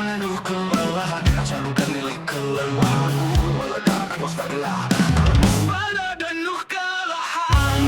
penuh kelelahan, salurkan nilai kelelahan, meledak atmosfer pada penuh kelelahan.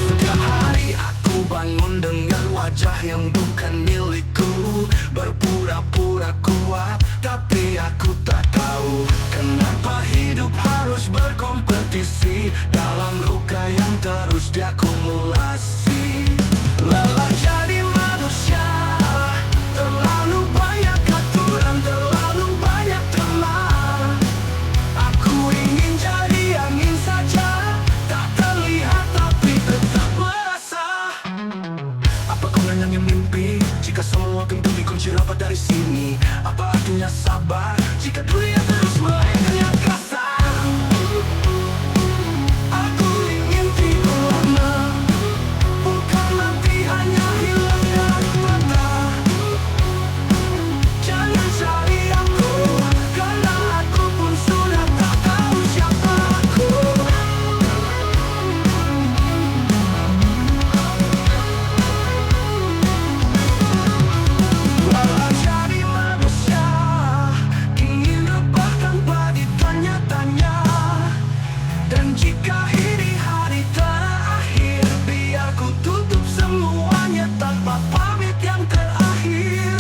Setiap hari aku bangun dengan wajah yang bukan milikku, berpura-pura kuat, tapi aku tak tahu kenapa hidup harus berkompetisi dalam luka yang terus diakumulasi. Lelah jadi manusia, terlalu banyak aturan, terlalu banyak teman. Aku ingin jadi angin saja, tak terlihat tapi tetap merasa. Apa gunanya mimpi jika semua pintu dikunci rapat dari sini? Apa artinya sabar jika dunia terus melengahnya kasar? Aku ingin tidur lama, bukan nanti hanya hilang dari mata. Jangan cari aku, karena aku pun sudah tak tahu siapa aku. Lelah jadi manusia, ingin rebah tanpa ditanya-tanya. Dan jika ini hari terakhir, biar ku tutup semuanya tanpa pamit yang terakhir.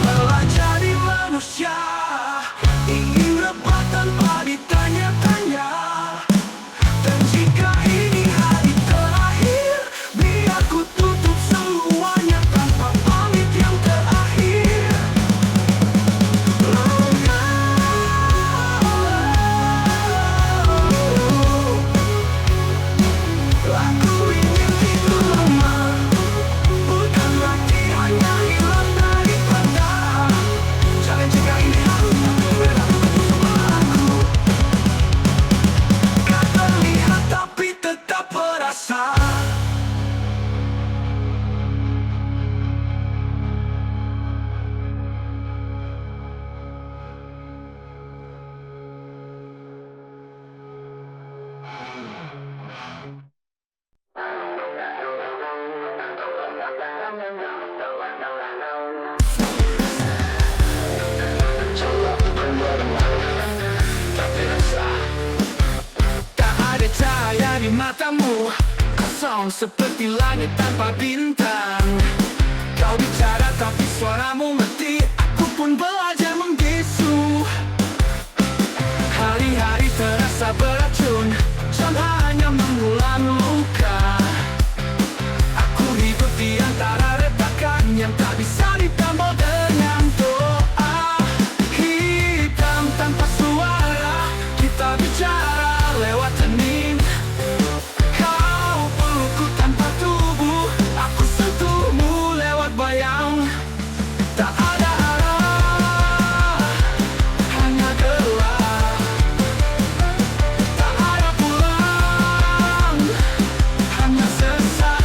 Lelah jadi manusia, ingin rebah tanpa ditanya-tanya. Dan jika ini hari terakhir, biar ku tutup semuanya tanpa pamit yang terakhir. Aku ingin tidur lama, bukan nanti hanya hilang dari mata. Jangan jika ini harus berlaku sama aku. Gak terlihat tapi tetap berasa. Tak ada cahaya di matamu, kosong seperti langit tanpa bintang. Kau bicara tapi suaramu mati, aku pun belajar membisu. Hari-hari terasa beracun, jam hanya mengulang luka. Aku hidup di antara retakan yang tak bisa ditambal dengan doa. Hitam tanpa suara, kita bicara lewat hening. Kau pelukku tanpa tubuh, aku sentuhmu lewat bayang. Tak ada arah, hanya gelap. Tak ada pulang, hanya sesat.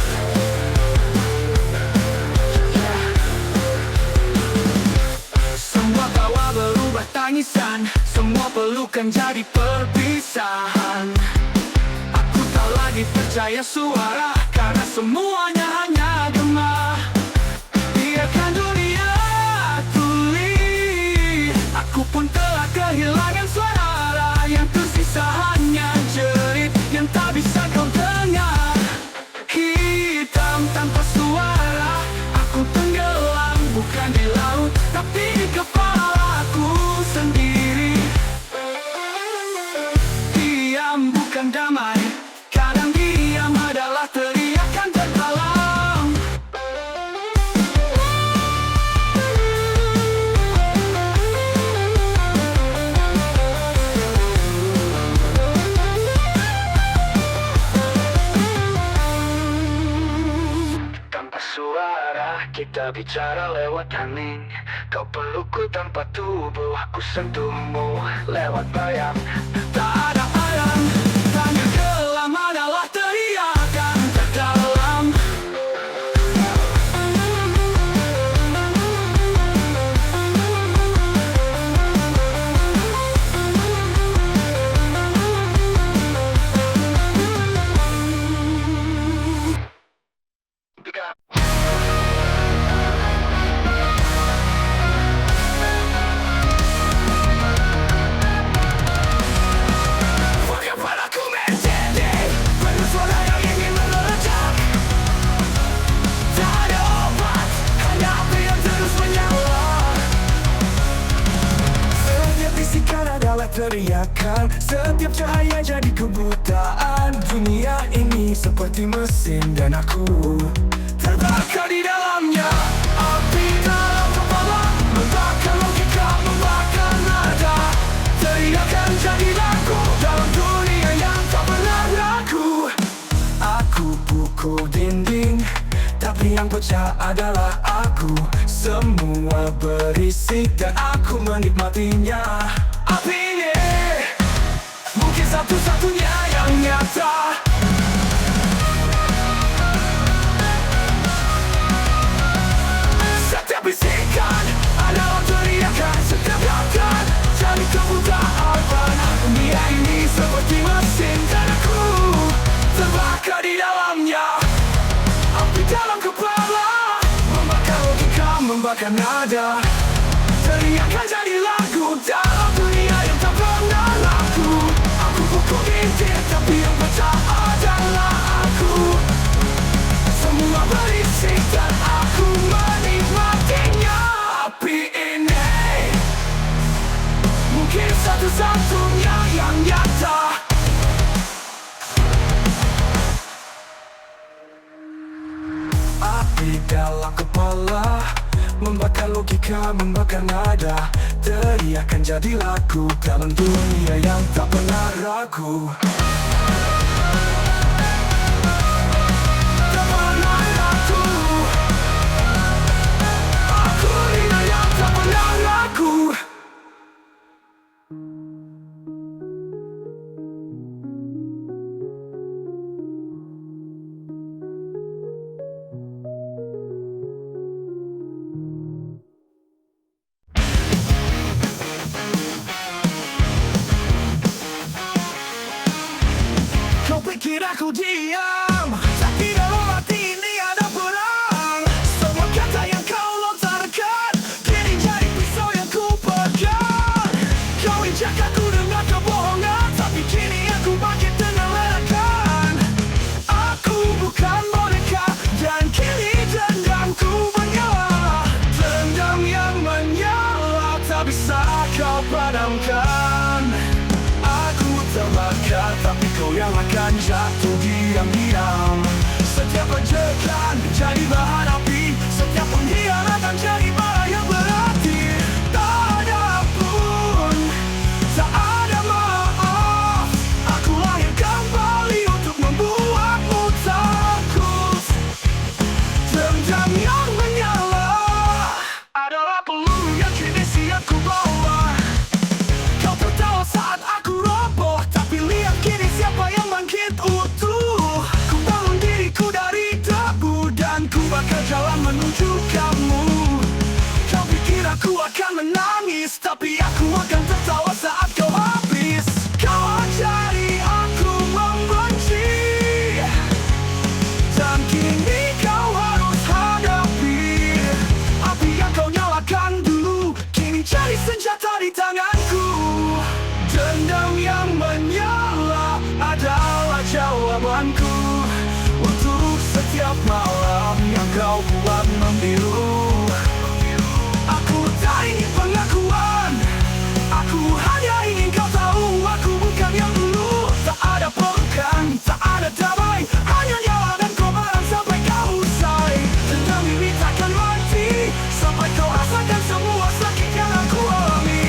Semua tawa berubah tangisan, semua pelukan jadi perpisahan. Aku tak lagi percaya suara, karena semuanya hanya gema. Biarkan dunia tuli, aku pun telah kehilangan suara. Yang tersisa hanya jerit yang tak bisa kau dengar. Hitam tanpa suara, aku tenggelam bukan di laut, tapi di kepalaku sendiri. Diam bukan damai, kadang diam adalah teriakan terdalam. Tanpa suara, kita bicara lewat hening. Kau pelukku tanpa tubuh, aku sentuhmu lewat bayang. Tak ada alam, tanya Setiap cahaya jadi kebutaan. Dunia ini seperti mesin dan aku terbakar di dalamnya. Api dalam kepala membakar logika, membakar nada. Teriakan jadi lagu dalam dunia yang tak pernah ragu. Aku pukul dinding, tapi yang pecah adalah aku. Semua berisik dan aku menikmatinya. Api ini mungkin satu-satunya yang nyata. Setiap bisikan adalah teriakan. Setiap gerakan jadi kebutaan. Dunia ini seperti mesin dan aku terbakar di dalamnya. Api dalam kepala membakar logika, membakar nada. Teriakan jadi lagu dalam dunia yang tak pernah laku. Aku pukul dinding, tapi yang pecah adalah aku. Semua berisik dan aku menikmatinya. Api ini mungkin satu-satunya yang nyata. Api dalam kepala membakar logika, membakar nada. Teriakan jadi lagu dalam dunia yang tak pernah ragu. Tak pernah ragu. Aku dunia yang tak pernah ragu. Kau pikir aku diam, tapi dalam hati ini ada perang. Semua kata yang kau lontarkan kini jadi pisau yang ku pegang. Kau injak aku dengan kebohongan, tapi kini aku bangkit dengan ledakan. Aku bukan boneka dan kini dendamku menyala. Dendam yang menyala tak bisa kau padamkan. Aku terbakar, tapi kau yang akan jatuh diam-diam. Setiap ajakan jadi bahan api. Setiap pengkhianatan jadi bara yang berarti. Tak ada pun, tak ada maaf. Aku lahir kembali untuk membuatmu takut. Dendam yang menyala adalah peluru yang kini siap ku bawa. Kau tertawa saat aku roboh, tapi lihat kini siapa yang bangkit utuh. Ku bangun diriku dari debu dan ku bakar jalan menuju kamu. Kau pikir aku akan menangis, tapi aku akan tertawa saat kau habis. Kau ajari aku membenci, dan kini kau harus hadapi. Api yang kau nyalakan dulu kini jadi senjata di tanganku. Dendam yang menyala adalah jawabanku untuk setiap malam yang kau buat membiru. Aku tak ingin pengakuan, aku hanya ingin kau tahu. Aku bukan yang dulu, tak ada pelukan, tak ada damai, hanya nyala dan kobaran sampai kau usai. Dendam ini takkan mati sampai kau rasakan semua sakit yang aku alami.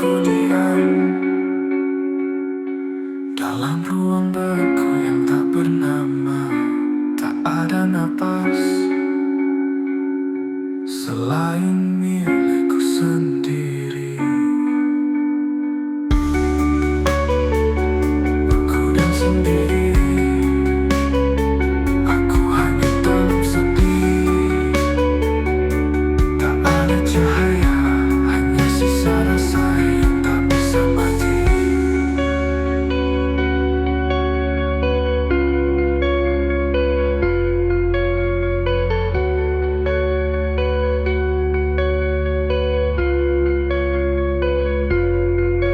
Aku diam dalam ruang beku yang tak bernama. Tak ada napas selain milikku sendiri. Aku dan sendiri. Aku hanya dalam sepi. Tak ada cahaya, hanya sisa rasa yang tak bisa mati.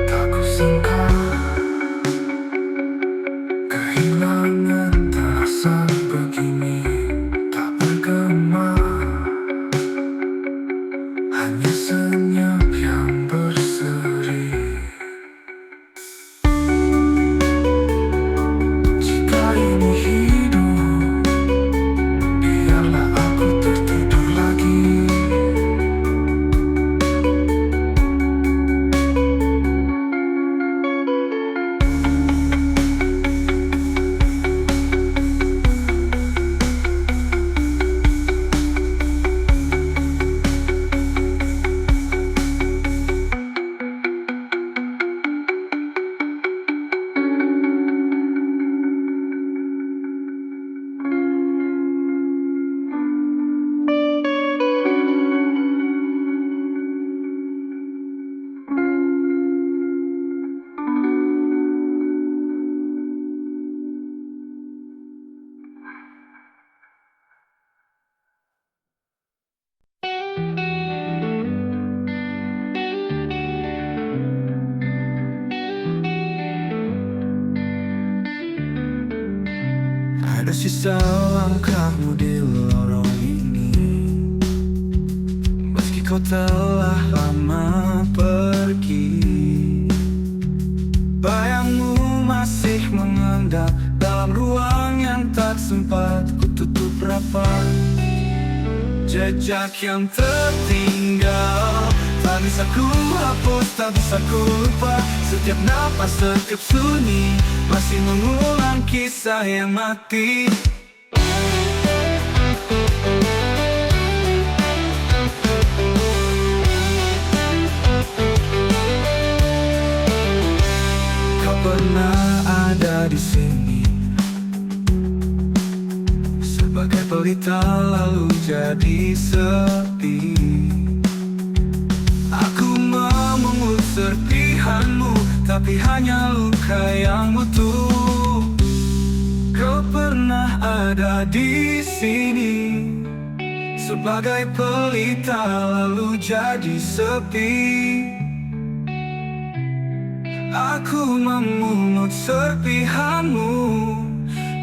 Tak kusangka kehilangan terasa begini. Tak bergema, hanya senyap yang berseri. Jika ini hidup, biarlah aku tertidur lagi. Ada sisa langkahmu di lorong ini, meski kau telah lama pergi. Bayangmu masih mengendap dalam ruang yang tak sempat kututup rapat. Jejak yang tertinggal tak bisa ku hapus, tak bisa ku lupa. Setiap napas, setiap sunyi masih mengulang kisah yang mati. Kau pernah ada di sini sebagai pelita, lalu jadi sepi. Aku memungut serpihanmu, tapi hanya luka yang utuh. Kau pernah ada di sini sebagai pelita, lalu jadi sepi. Aku memungut serpihanmu,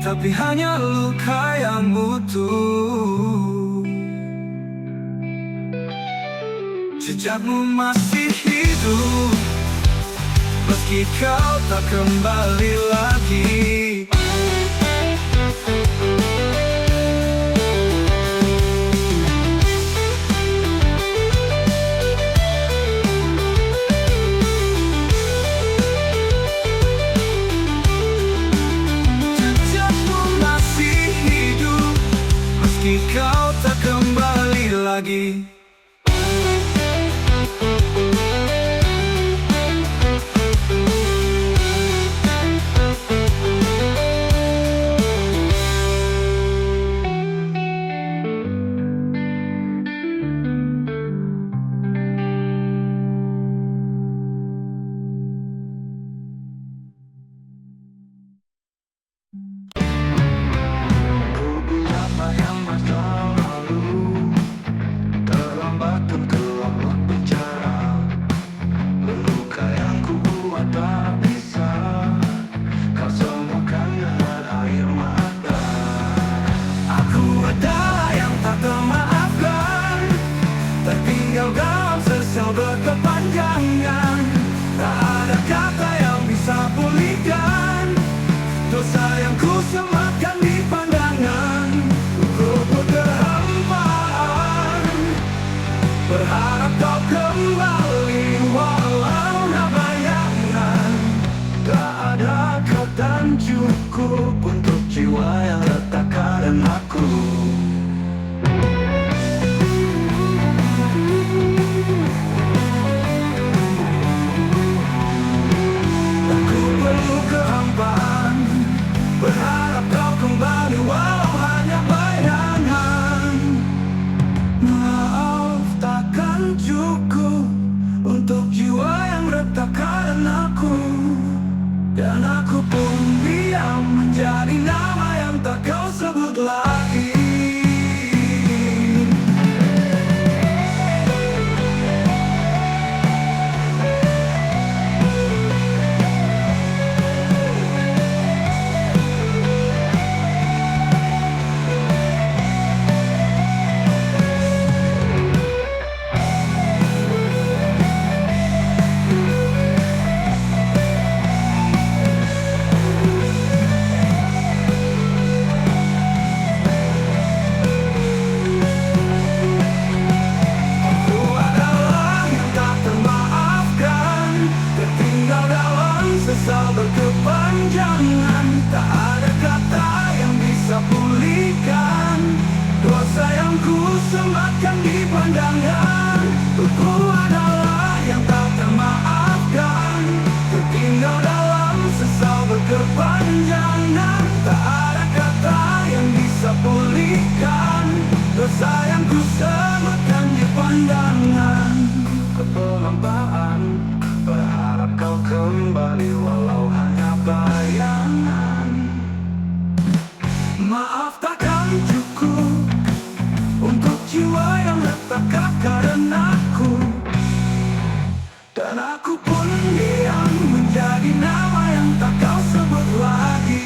tapi hanya luka yang utuh. Jejakmu masih hidup, meski kau tak kembali lagi. Jejakmu masih hidup, meski kau tak kembali lagi. Beberapa yang masa lalu terlambat untuk bicara. Luka yang ku buat tak bisa kau sembuhkan dengan air mata. Aku adalah yang tak termaafkan, tertinggal dalam sesal berkepanjangan. Tak ada kata yang bisa pulihkan dosa yang ku sematkan di pandangan. Ku terhampaan, berharap kau kembali walau menjadi nama yang tak kau sebut lagi. Sesal berkepanjangan, tak ada kata yang bisa pulihkan dosa yang ku sematkan di pandangan. Aku adalah yang tak termaafkan, tertinggal dalam sesal berkepanjangan. Tak ada kata yang bisa pulihkan dosa yang ku sematkan di pandangan. Keperlombaan berharap kau kembali walau hanya bayangan. Maaf takkan cukup untuk jiwa yang retak karenaku, dan aku pun diam menjadi nama yang tak kau sebut lagi.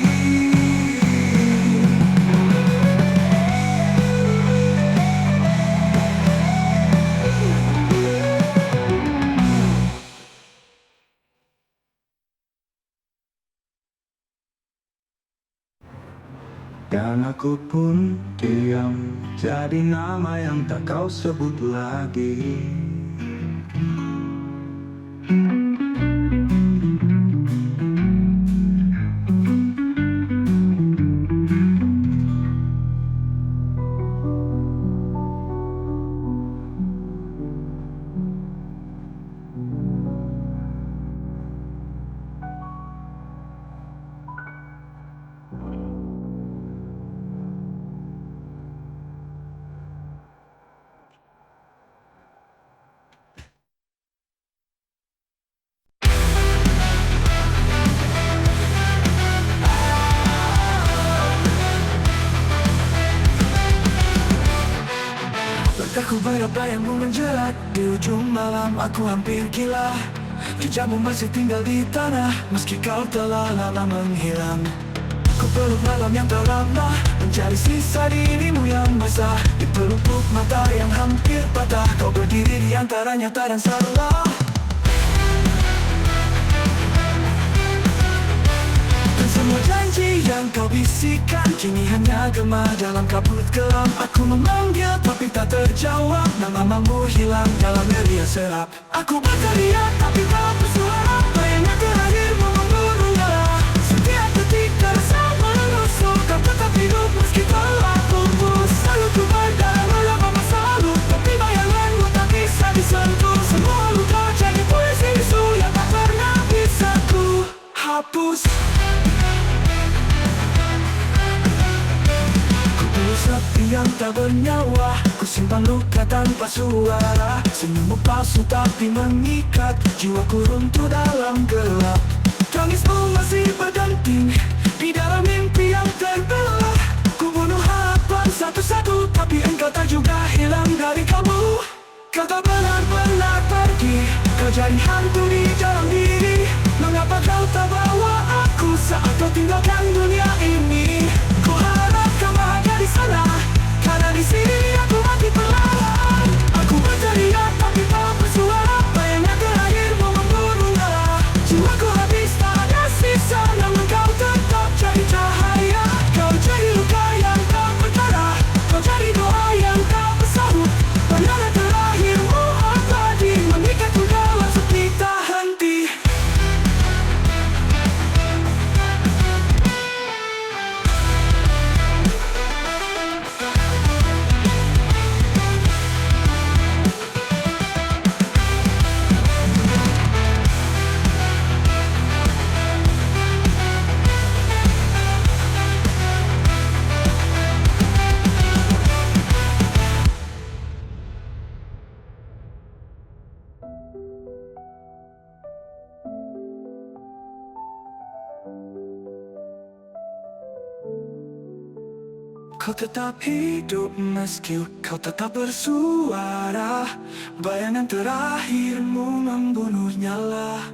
Dan aku pun diam, jadi nama yang tak kau sebut lagi. Aku berbayang-bayangmu menjerat di ujung malam, aku hampir gila. Jejakmu masih tinggal di tanah, meski kau telah lama menghilang. Ku peluk malam yang terlambat, mencari sisa dirimu yang basah. Di pelupuk mata yang hampir patah, kau berdiri di antara nyata dan salah. Semua janji yang kau bisikan kini hanya gema dalam kabut gelap. Aku memanggil tapi tak terjawab, namamu hilang dalam ria serap. Aku berteriak tapi tak bersuara, bayangnya terakhirmu memburu nyala. Setiap detik terasa menusuk, kau tetap hidup meski telah pupus. Selalu ku berdarah melawan masa lalu, tapi bayanganmu tak bisa disentuh. Semua luka jadi puisi bisu yang tak pernah bisa ku hapus. Sepi yang tak bernyawa, ku simpan luka tanpa suara. Senyummu palsu tapi mengikat, jiwaku runtuh dalam gelap. Tangismu masih berdenting di dalam mimpi yang terbelah. Ku bunuh harapan satu-satu, tapi engkau tak juga hilang dari kamu. Kau tak benar-benar pergi, kau jadi hantu di dalam diri. Mengapa kau tak bawa aku saat kau tinggalkan dunia ini? Ku harap kau bahagia di sana, karena di sini aku mati perlahan. Aku berteriak tapi tak bersuara, bayangnya terakhirmu memburu nyala. Jiwaku habis tak ada sisa, namun kau tetap jadi cahaya. Kau jadi luka yang tak berdarah, kau jadi doa yang tak bersahut. Pandangan terakhirmu abadi, mengikatku dalam sepi tak henti. Kau tetap hidup meski kau tetap bersuara. Bayangan terakhirmu membunuh nyala.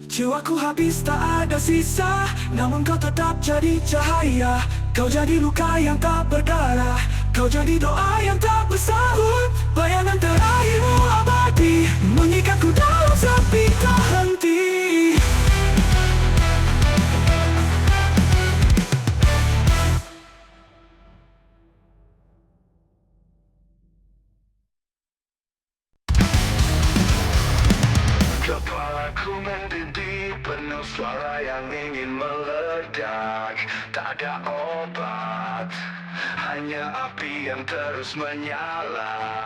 Jiwaku habis tak ada sisa, namun kau tetap jadi cahaya. Kau jadi luka yang tak berdarah, kau jadi doa yang tak bersahut. Bayangan terakhirmu abadi, mengikatku dalam sepi tak henti. Kepalaku mendidih, penuh suara yang ingin meledak. Tak ada obat, hanya api yang terus menyala.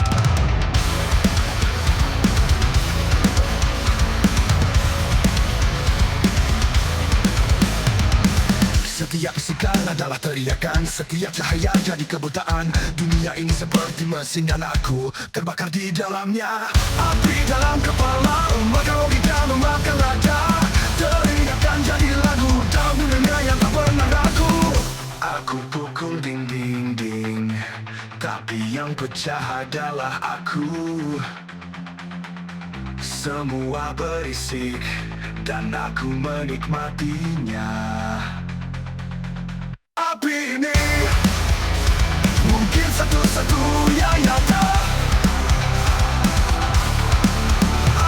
Setiap bisikan adalah teriakan, setiap cahaya jadi kebutaan. Dunia ini seperti mesin dan aku terbakar di dalamnya. Api dalam kepala, maka logika memakan raja. Teringatkan jadi lagu dalam dunia yang tak pernah ragu. Aku pukul dinding, tapi yang pecah adalah aku. Semua berisik, dan aku menikmatinya. Api ini mungkin satu-satunya nyata.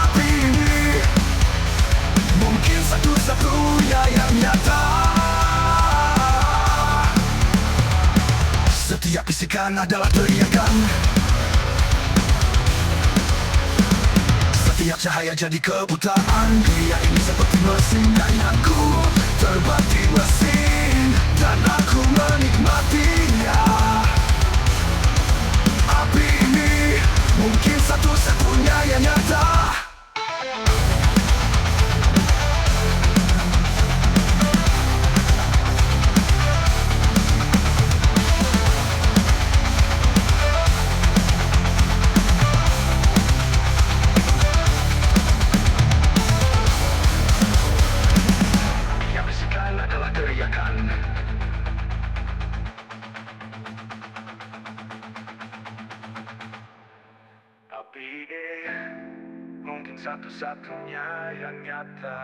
Api ini mungkin satu-satunya yang nyata. Setiap bisikan adalah teriakan, setiap cahaya jadi kebutaan. Dunia ini seperti mesin dan aku terbati mesin, dan aku menikmatinya. Api ini mungkin satu-satunya yang nyata. Yang bisikan adalah teriakan, tapi mungkin satu-satunya yang nyata.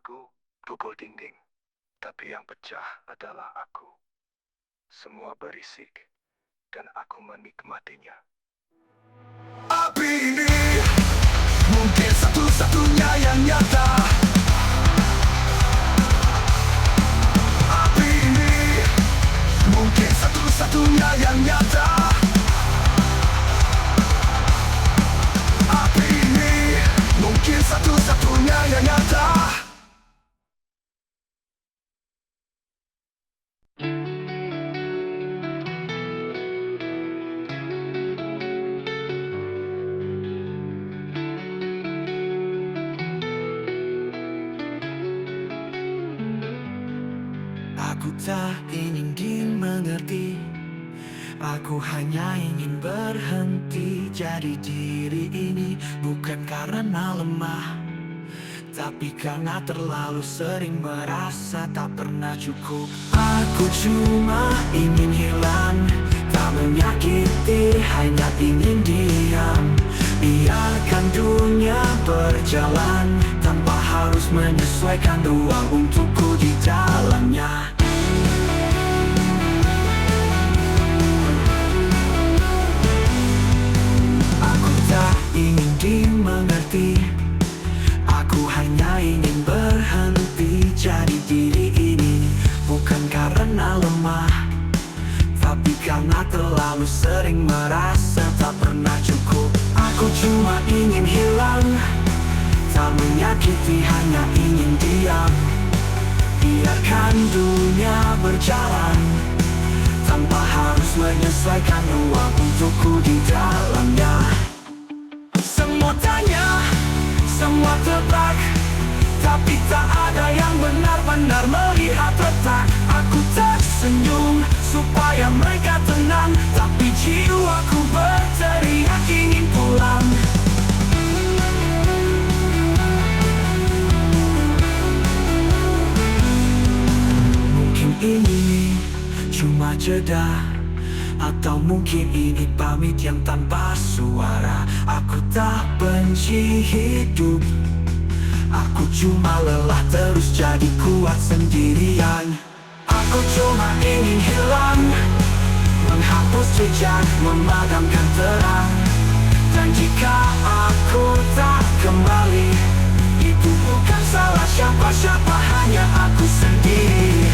Aku pukul dinding, tapi yang pecah adalah aku. Semua berisik, dan aku menikmatinya. Api ini mungkin satu-satunya yang nyata. Api ini mungkin satu-satunya yang nyata. Api ini mungkin satu-satunya yang nyata. Aku tak ingin dimengerti, aku hanya ingin berhenti. Jadi diri ini bukan karena lemah, tapi karena terlalu sering merasa tak pernah cukup. Aku cuma ingin hilang, tak menyakiti, hanya ingin diam. Biarkan dunia berjalan, tanpa harus menyesuaikan ruang untukku di dalamnya. Aku tak ingin dimengerti, aku hanya ingin berhenti. Jadi diri ini bukan karena lemah, tapi karena terlalu sering merasa tak pernah cukup. Aku cuma ingin hilang, tak menyakiti, hanya ingin diam. Biarkan dunia berjalan, tanpa harus menyesuaikan ruang untukku di dalamnya. matanya semua terbak, tapi tak ada yang benar-benar melihat retak. Aku tersenyum supaya mereka tenang, tapi jiwaku berteriak ingin pulang. Mungkin ini cuma jeda, atau mungkin ini pamit yang tanpa suara. Aku tak benci hidup, aku cuma lelah terus jadi kuat sendirian. Aku cuma ingin hilang, menghapus jejak, memadamkan terang. Dan jika aku tak kembali, itu bukan salah siapa-siapa, hanya aku sendiri.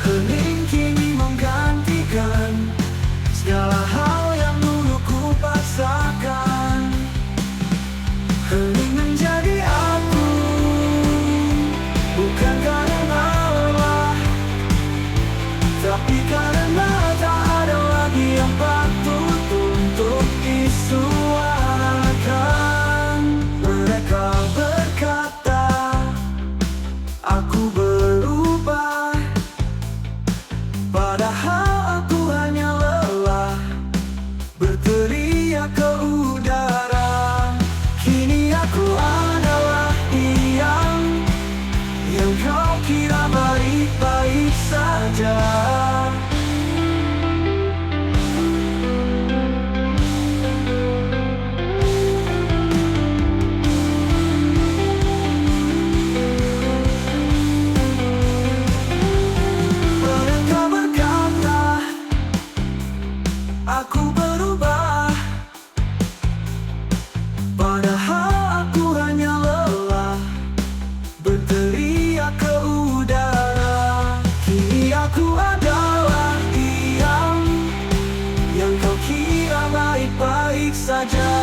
Hening kini menggantikan segala hal yang dulu ku paksakan. Hening menjadi aku, bukan karena lelah, tapi karena tak ada lagi yang patut untuk disuarakan. Mereka berkata aku berubah, padahal aku hanya lelah berteriak ke udara. Kini aku adalah yang kau kira baik-baik saja. Aku berubah, padahal aku hanya lelah berteriak ke udara. Kini aku adalah yang kau kira baik-baik saja.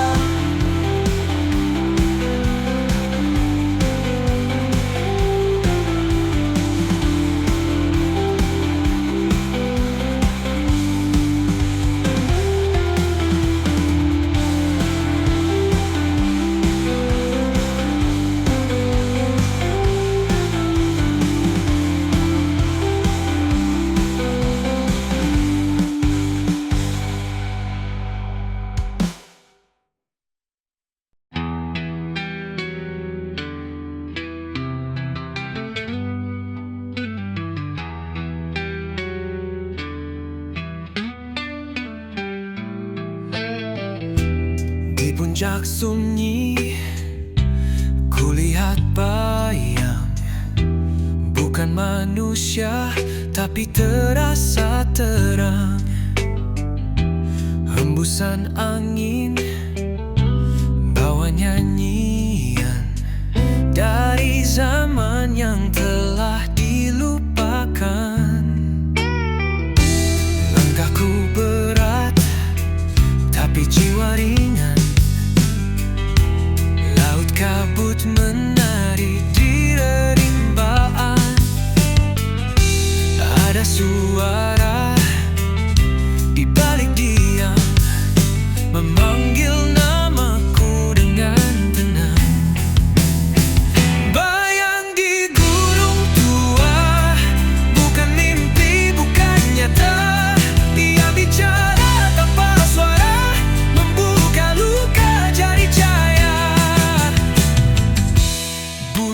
Di puncak sunyi, kulihat bayang, bukan manusia, tapi terasa terang. Hembusan angin bawa nyanyian dari zaman yang telah dilupakan. Langkahku berat, tapi jiwa ringan. Laut kabut menari di rimbaan. Ada suara di balik diam, memanggil namaku dengan tenang. Bayang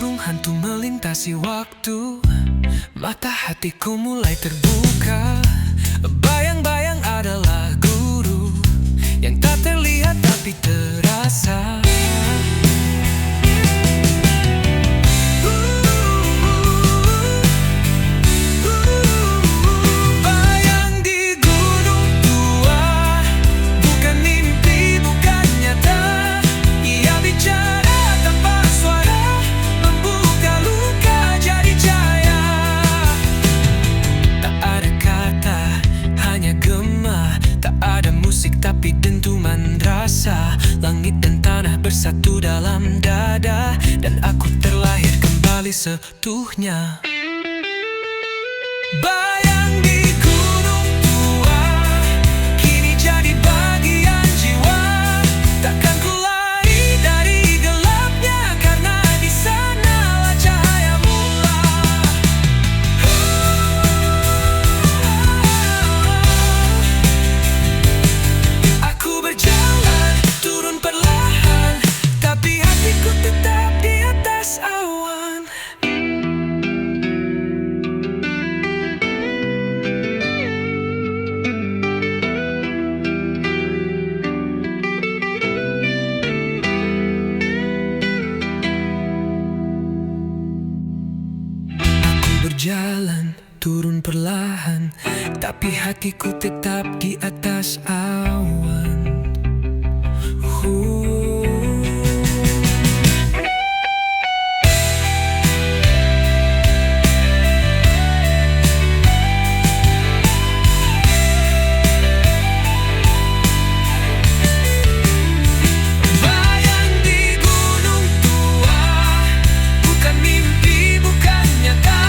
burung hantu melintasi waktu. Mata hatiku mulai terbuka. Bayang-bayang adalah guru yang tak terlihat tapi terasa. Bayang di gunung tua, bukan mimpi, bukan nyata. Ia bicara tanpa suara, membuka luka jadi cahaya. Tak ada kata, hanya gema. Tak ada musik tapi dentuman rasa. Langit dan tanah bersatu dalam dada, dan aku terlahir kembali seutuhnya. Bayang di gunung tua, kini jadi bagian jiwa. Takkan ku lari dari gelapnya, karena di sanalah cahaya mula. Aku berjalan, turun perlahan, tapi hatiku tetap di atas awan. Berjalan, turun perlahan, tapi hatiku tetap di atas awan. Bayang di gunung tua, bukan mimpi, bukan nyata.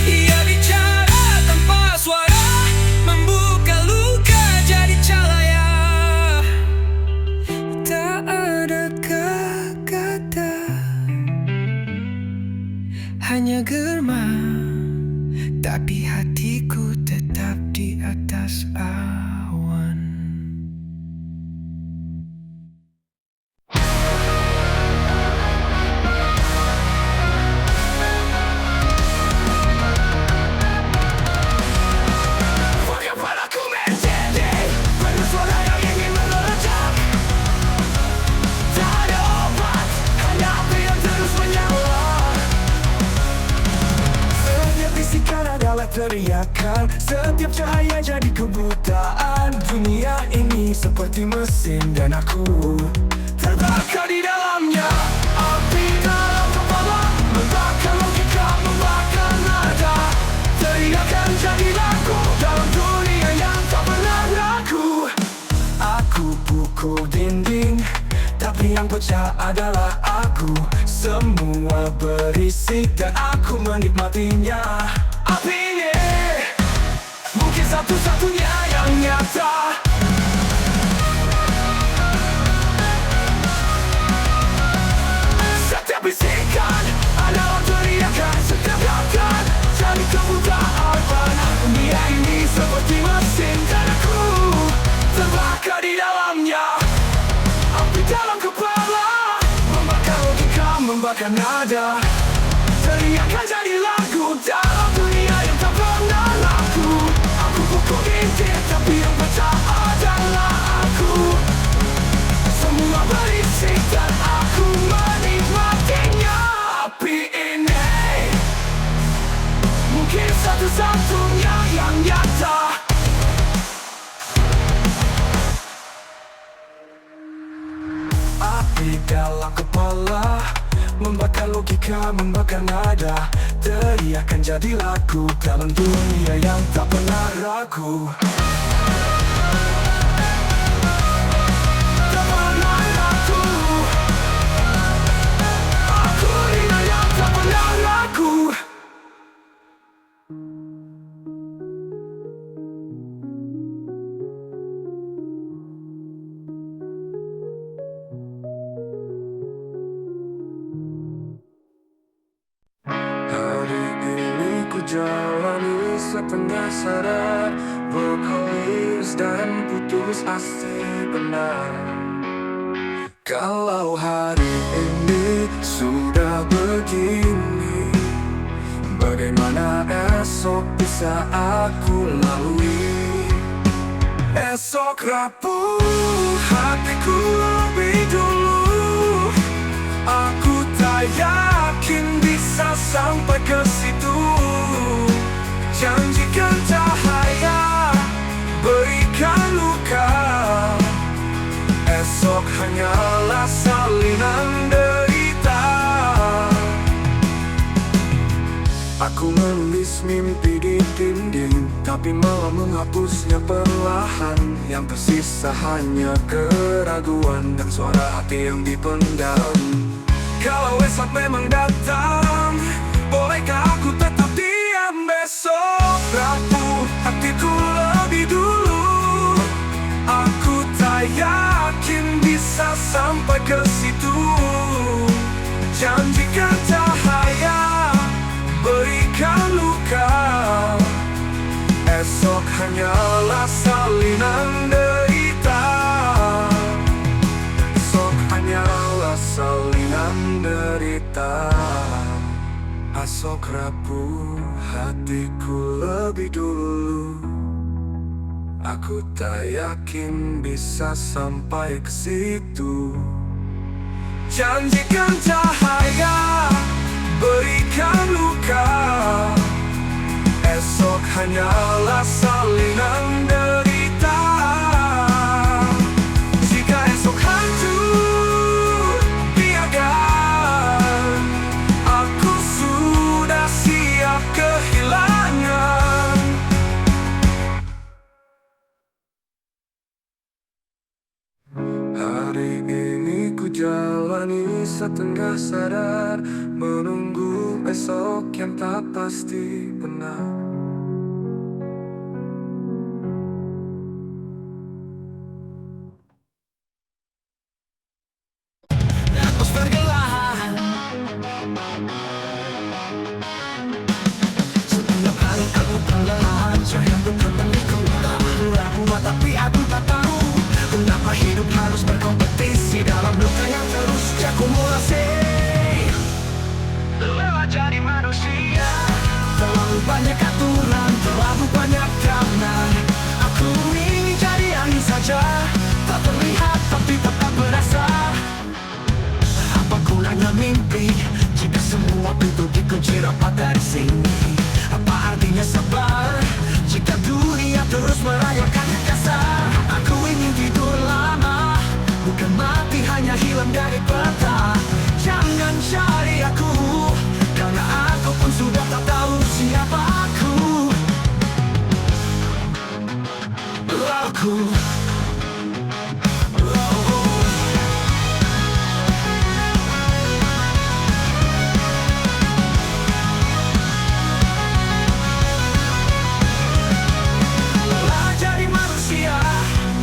Ia bicara tanpa suara, membuka luka jadi cahaya. Tak ada kata, hanya gema, tapi hatiku tetap di atas awan. Bagaimana ku menjadi penuh suara yang ingin meledak. Tak ada obat, hanya api yang terus menyala. Setiap bisikan adalah teriakan, setiap cahaya jadi kebutaan. Dunia ini seperti mesin dan aku terbakar di dalamnya. Api dalam kepala, membakar logika, membakar nada. Teriakan jadi lagu dalam dunia yang tak pernah ragu. Aku pukul dinding, tapi yang pecah adalah aku. Semua berisik dan aku menikmatinya. Api ini mungkin satu-satunya yang nyata. Setiap bisikan adalah teriakan, setiap kata jadi kebutaan. Dunia ini seperti mesin dan aku terbakar di dalamnya. Api dalam kepala, membakar logika, membakar nada. Teriakan jadi lagu dalam dunia yang tak pernah laku. Aku pukul dinding, tapi yang pecah adalah aku. Semua berisik dan aku menikmatinya. Api ini mungkin satu-satunya yang nyata. Api dalam kepala, membakar logika, membakar nada. Teriakan jadi lagu dalam dunia yang tak pernah ragu. Tak pernah ragu. Aku dunia yang tak pernah ragu. Jalani setengah sadar, berkomis dan putus asa benar. Kalau hari ini sudah begini, Bagaimana esok bisa aku lalui? Esok Rabu hatiku lebih dulu. Aku tak yakin bisa sampai ke situ. Janjikan cahaya, berikan luka. Esok hanyalah salinan derita. Aku menulis mimpi di dinding, tapi malah menghapusnya perlahan. Yang tersisa hanya keraguan dan suara hati yang dipendam. Kalau esok memang datang, bolehkah aku tetap diam? Besok Rabu hatiku lebih dulu. Aku tak yakin bisa sampai ke situ. Janjikan cahaya, berikan luka. Esok hanyalah salinan derita. Esok hanyalah salinan derita. Esok Rabu hatiku lebih dulu. Aku tak yakin bisa sampai ke situ. Janjikan cahaya, berikan luka. Esok hanyalah salinan derita. Jika esok hancur, biarkan. Aku sudah siap kehilangan. Hari ini ku jalani setengah sadar, menunggu esok yang tak pasti benar. Terus bergelar setiap hari aku perlahan, cahaya berkembaliku. Aku tapi aku tak tahu kenapa hidup harus berkompetisi dalam luka yang terus akumulasi. Lelah jadi manusia, terlalu banyak aturan, terlalu banyak drama. Aku ingin jadi angin saja, tak terlihat tapi tetap berasa. Apa gunanya mimpi jika semua pintu dikunci rapat dari sini? Apa artinya sabar jika dunia terus merayakan kasar? Aku ingin tidur lama, bukan mati hanya hilang dari peta. Jangan cari aku, karena aku pun sudah tak tahu siapa aku. Aku lelah jadi manusia,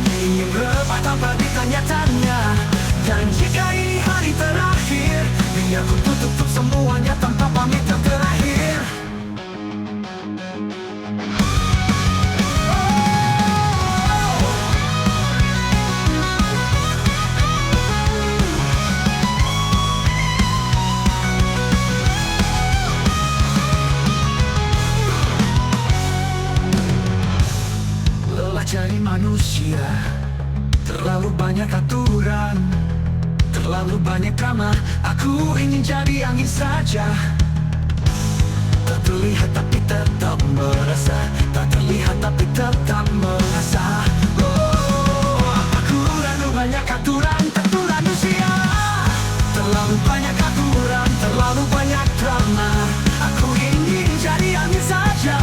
ingin lepas tanpa ditanya-tanya. Dan jika ini hari terakhir, biar ku tutup semuanya tanpa pamit yang terakhir. Lelah jadi manusia, terlalu banyak aturan, terlalu banyak drama. Aku ingin jadi angin saja, tak terlihat tapi tetap merasa, tak terlihat tapi tetap merasa. Aku ragu banyak aturan, tentu manusia. Terlalu banyak aturan, terlalu banyak drama. Aku ingin jadi angin saja,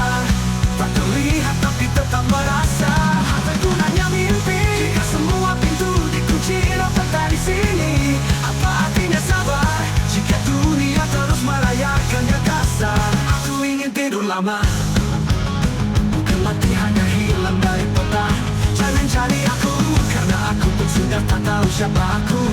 tak terlihat tapi tetap merasa. Apa gunanya mimpi jika semua pintu dikunci rapat dari sini? Apa artinya sabar jika dunia terus merayakannya kasar? Aku ingin tidur lama, bukan mati hanya hilang dari peta. Jangan cari aku, karena aku pun sudah tak tahu siapa aku.